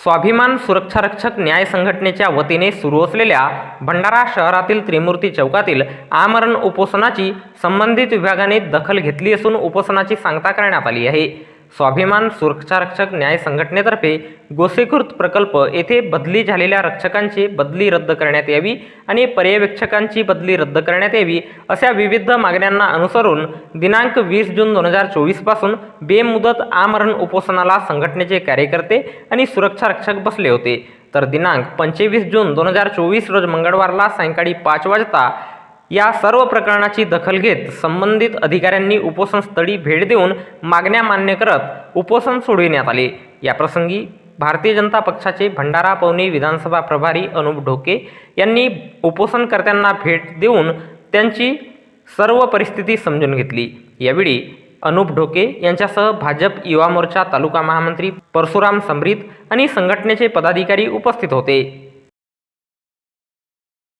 स्वाभिमान सुरक्षा रक्षक न्याय संघटनेच्या वतीने सुरू असलेल्या भंडारा शहरातील त्रिमूर्ती चौकातील आमरण उपोषणाची संबंधित विभागाने दखल घेतली असून उपोषणाची सांगता करण्यात आली आहे। स्वाभिमान सुरक्षा रक्षक न्याय संघटनेतर्फे गोसेखुर्द प्रकल्प येथे बदली झालेल्या रक्षकांची बदली रद्द करण्यात यावी आणि पर्यवेक्षकांची बदली रद्द करण्यात यावी अशा विविध मागण्यांना अनुसरून दिनांक 20 जून 2024 पासून बेमुदत आमरण उपोषणाला संघटनेचे कार्यकर्ते आणि सुरक्षा रक्षक बसले होते। तर दिनांक 25 जून 2024 रोज मंगळवारला सायंकाळी 5 वाजता या सर्व प्रकरणाची दखल घेत संबंधित अधिकाऱ्यांनी उपोषण स्थळी भेट देऊन मागण्या मान्य करत उपोषण सोडविण्यात आले। याप्रसंगी भारतीय जनता पक्षाचे भंडारा पवनी विधानसभा प्रभारी अनुप ढोके यांनी उपोषणकर्त्यांना भेट देऊन त्यांची सर्व परिस्थिती समजून घेतली। यावेळी अनुप ढोके यांच्यासह भाजप युवा मोर्चा तालुका महामंत्री परशुराम समरीत आणि संघटनेचे पदाधिकारी उपस्थित होते।